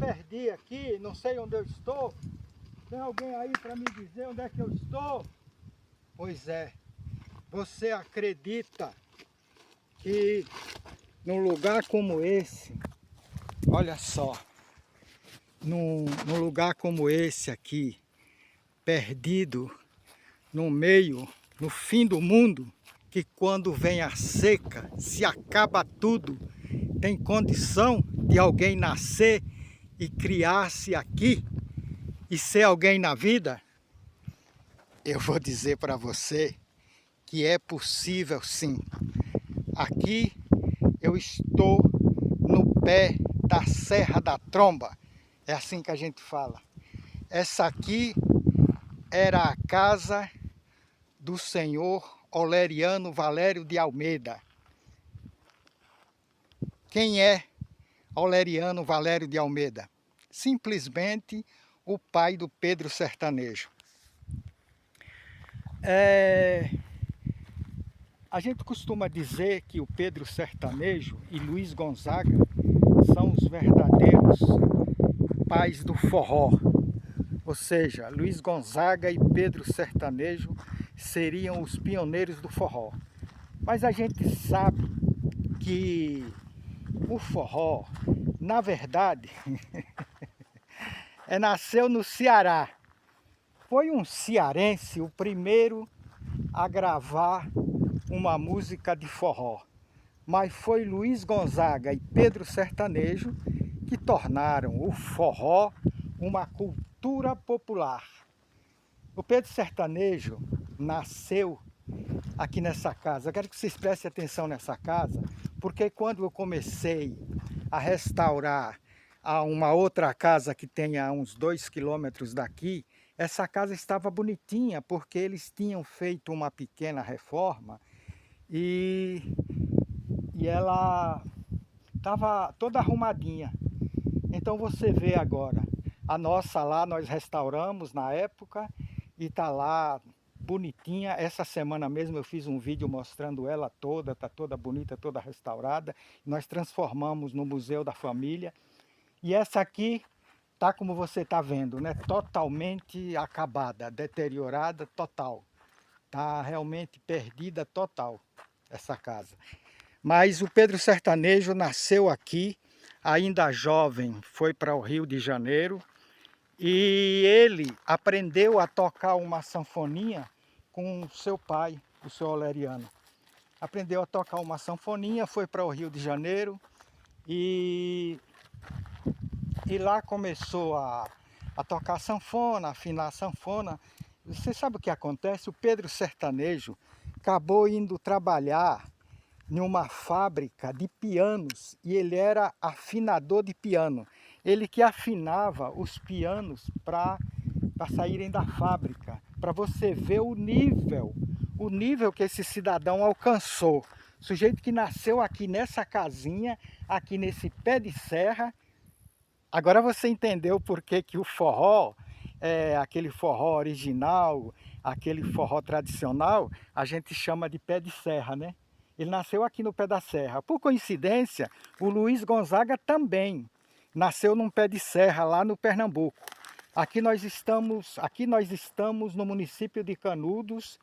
perdi aqui, não sei onde eu estou. Tem alguém aí para me dizer onde é que eu estou? Pois é, você acredita que num lugar como esse, olha só, num lugar como esse aqui, perdido no meio, no fim do mundo, que quando vem a seca, se acaba tudo, tem condição de alguém nascer e criar-se aqui e ser alguém na vida? Eu vou dizer para você que é possível sim. Aqui eu estou no pé da Serra da Tromba, é assim que a gente fala. Essa aqui era a casa do senhor Oleriano Valério de Almeida. Quem é Oleriano Valério de Almeida? Simplesmente o pai do Pedro Sertanejo. A gente costuma dizer que o Pedro Sertanejo e Luiz Gonzaga são os verdadeiros pais do forró. Ou seja, Luiz Gonzaga e Pedro Sertanejo seriam os pioneiros do forró. Mas a gente sabe que o forró, na verdade, nasceu no Ceará. Foi um cearense o primeiro a gravar uma música de forró. Mas foi Luiz Gonzaga e Pedro Sertanejo que tornaram o forró uma cultura popular. O Pedro Sertanejo nasceu aqui nessa casa. Eu quero que vocês prestem atenção nessa casa, porque quando eu comecei a restaurar uma outra casa que tem a uns 2 quilômetros daqui, essa casa estava bonitinha, porque eles tinham feito uma pequena reforma e ela estava toda arrumadinha. Então você vê agora, a nossa lá nós restauramos na época e está lá bonitinha. Essa semana mesmo eu fiz um vídeo mostrando ela toda, está toda bonita, toda restaurada. Nós transformamos no Museu da Família. E essa aqui tá como você está vendo, né? Totalmente acabada, deteriorada total. Tá realmente perdida total essa casa. Mas o Pedro Sertanejo nasceu aqui, ainda jovem, foi para o Rio de Janeiro e ele aprendeu a tocar uma sanfoninha com seu pai, o seu Oleriano. Aprendeu a tocar uma sanfoninha, foi para o Rio de Janeiro e lá começou a tocar sanfona, afinar sanfona. Você sabe o que acontece? O Pedro Sertanejo acabou indo trabalhar em uma fábrica de pianos e ele era afinador de piano. Ele que afinava os pianos para saírem da fábrica, para você ver o nível que esse cidadão alcançou. Sujeito que nasceu aqui nessa casinha, aqui nesse pé de serra. Agora você entendeu por que o forró, aquele forró original, aquele forró tradicional, a gente chama de pé de serra, né? Ele nasceu aqui no pé da serra. Por coincidência, o Luiz Gonzaga também nasceu num pé de serra lá no Pernambuco. Aqui nós estamos no município de Canudos,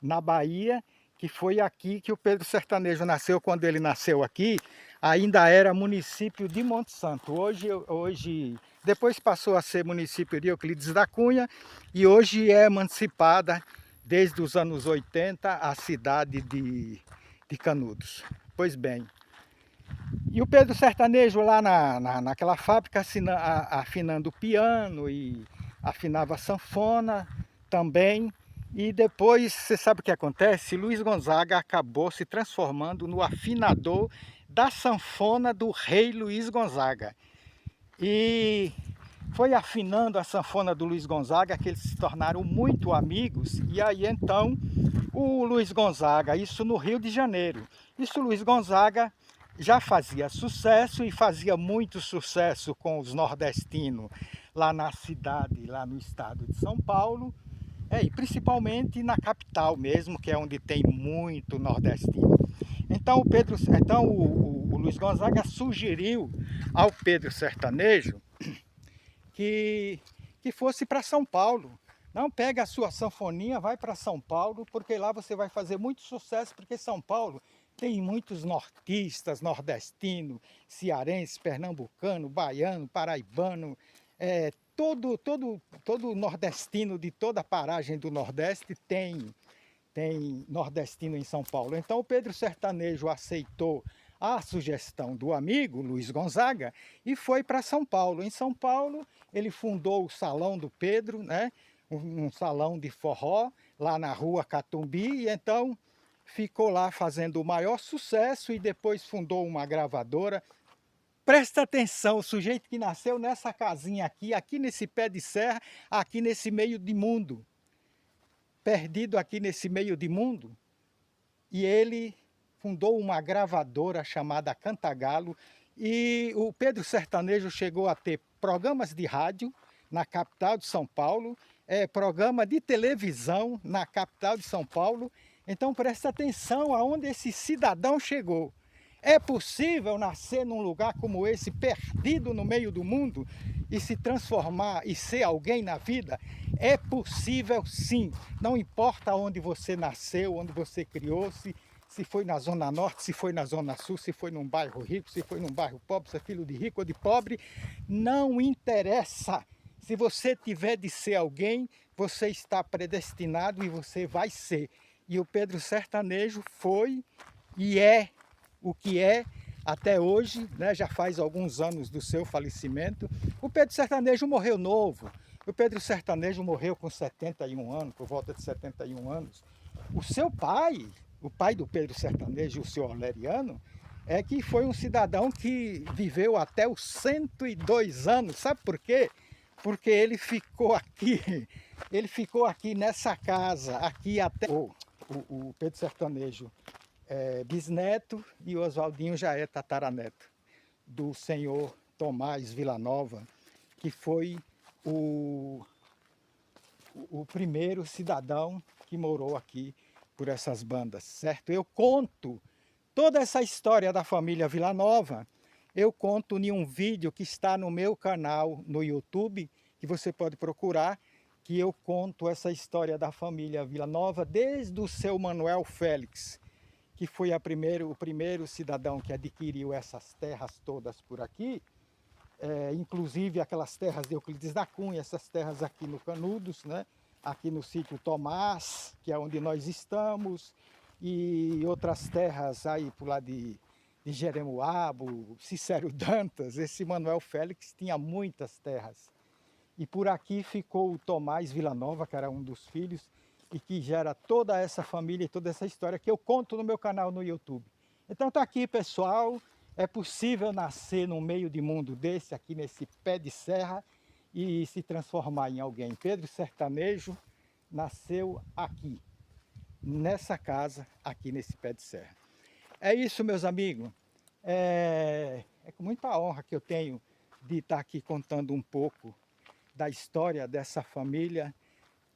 na Bahia, que foi aqui que o Pedro Sertanejo nasceu. Quando ele nasceu aqui, ainda era município de Monte Santo. Hoje, depois passou a ser município de Euclides da Cunha e hoje é emancipada desde os anos 80 a cidade de Canudos. Pois bem, e o Pedro Sertanejo lá naquela fábrica afinando o piano e afinava a sanfona também. E depois, você sabe o que acontece? Luiz Gonzaga acabou se transformando no afinador da sanfona do rei Luiz Gonzaga. E foi afinando a sanfona do Luiz Gonzaga que eles se tornaram muito amigos. E aí então o Luiz Gonzaga, isso no Rio de Janeiro, isso Luiz Gonzaga já fazia sucesso e fazia muito sucesso com os nordestinos lá na cidade, lá no estado de São Paulo, e principalmente na capital mesmo, que é onde tem muito nordestino. Então o Luiz Gonzaga sugeriu ao Pedro Sertanejo que fosse para São Paulo. Não, pega a sua sanfoninha, vai para São Paulo, porque lá você vai fazer muito sucesso, porque São Paulo tem muitos nortistas, nordestino, cearense, pernambucano, baiano, paraibano, todo nordestino de toda a paragem do Nordeste tem nordestino em São Paulo. Então o Pedro Sertanejo aceitou a sugestão do amigo Luiz Gonzaga e foi para São Paulo. Em São Paulo ele fundou o Salão do Pedro, né? Um salão de forró lá na rua Catumbi, e então ficou lá fazendo o maior sucesso e depois fundou uma gravadora. Presta atenção, o sujeito que nasceu nessa casinha aqui nesse pé de serra, aqui nesse meio de mundo, perdido aqui nesse meio de mundo, e ele fundou uma gravadora chamada Cantagalo, e o Pedro Sertanejo chegou a ter programas de rádio na capital de São Paulo, programa de televisão na capital de São Paulo. Então presta atenção aonde esse cidadão chegou. É possível nascer num lugar como esse, perdido no meio do mundo, e se transformar e ser alguém na vida? É possível sim, não importa onde você nasceu, onde você criou-se, se foi na Zona Norte, se foi na Zona Sul, se foi num bairro rico, se foi num bairro pobre, se é filho de rico ou de pobre, não interessa. Se você tiver de ser alguém, você está predestinado e você vai ser. E o Pedro Sertanejo foi e é o que é até hoje, né? Já faz alguns anos do seu falecimento. O Pedro Sertanejo morreu novo. O Pedro Sertanejo morreu com 71 anos, por volta de 71 anos. O seu pai, o pai do Pedro Sertanejo, o senhor Oleriano, é que foi um cidadão que viveu até os 102 anos. Sabe por quê? Porque ele ficou aqui nessa casa, aqui até o Pedro Sertanejo bisneto, e o Oswaldinho já é tataraneto do senhor Tomás Villanova, que foi o primeiro cidadão que morou aqui por essas bandas, certo? Eu conto toda essa história da família Villanova, eu conto em um vídeo que está no meu canal no YouTube, que você pode procurar, que eu conto essa história da família Villanova desde o seu Manuel Félix, que foi o primeiro cidadão que adquiriu essas terras todas por aqui, inclusive aquelas terras de Euclides da Cunha, essas terras aqui no Canudos, né? Aqui no sítio Tomás, que é onde nós estamos, e outras terras aí por lá de Jeremoabo, Cicero Dantas. Esse Manuel Félix tinha muitas terras. E por aqui ficou o Tomás Villanova, que era um dos filhos, e que gera toda essa família e toda essa história que eu conto no meu canal no YouTube. Então tá aqui, pessoal, é possível nascer no meio de mundo desse, aqui nesse pé de serra, e se transformar em alguém. Pedro Sertanejo nasceu aqui, nessa casa, aqui nesse pé de serra. É isso, meus amigos. É com muita honra que eu tenho de estar aqui contando um pouco da história dessa família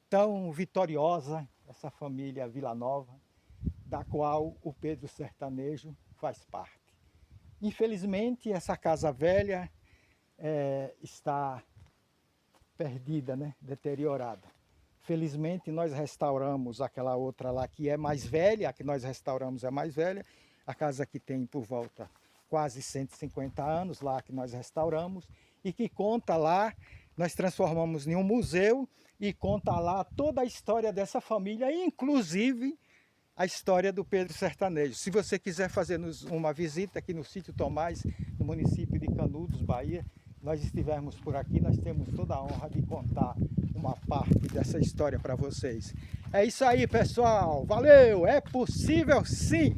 tão vitoriosa, essa família Villanova, da qual o Pedro Sertanejo faz parte. Infelizmente, essa casa velha está perdida, né? Deteriorada. Felizmente, nós restauramos aquela outra lá que é mais velha, a que nós restauramos é mais velha. A casa que tem por volta quase 150 anos, lá que nós restauramos, e que conta lá, nós transformamos em um museu, e conta lá toda a história dessa família, inclusive a história do Pedro Sertanejo. Se você quiser fazer-nos uma visita aqui no sítio Tomás, no município de Canudos, Bahia, nós estivermos por aqui, nós temos toda a honra de contar uma parte dessa história para vocês. É isso aí, pessoal. Valeu! É possível sim!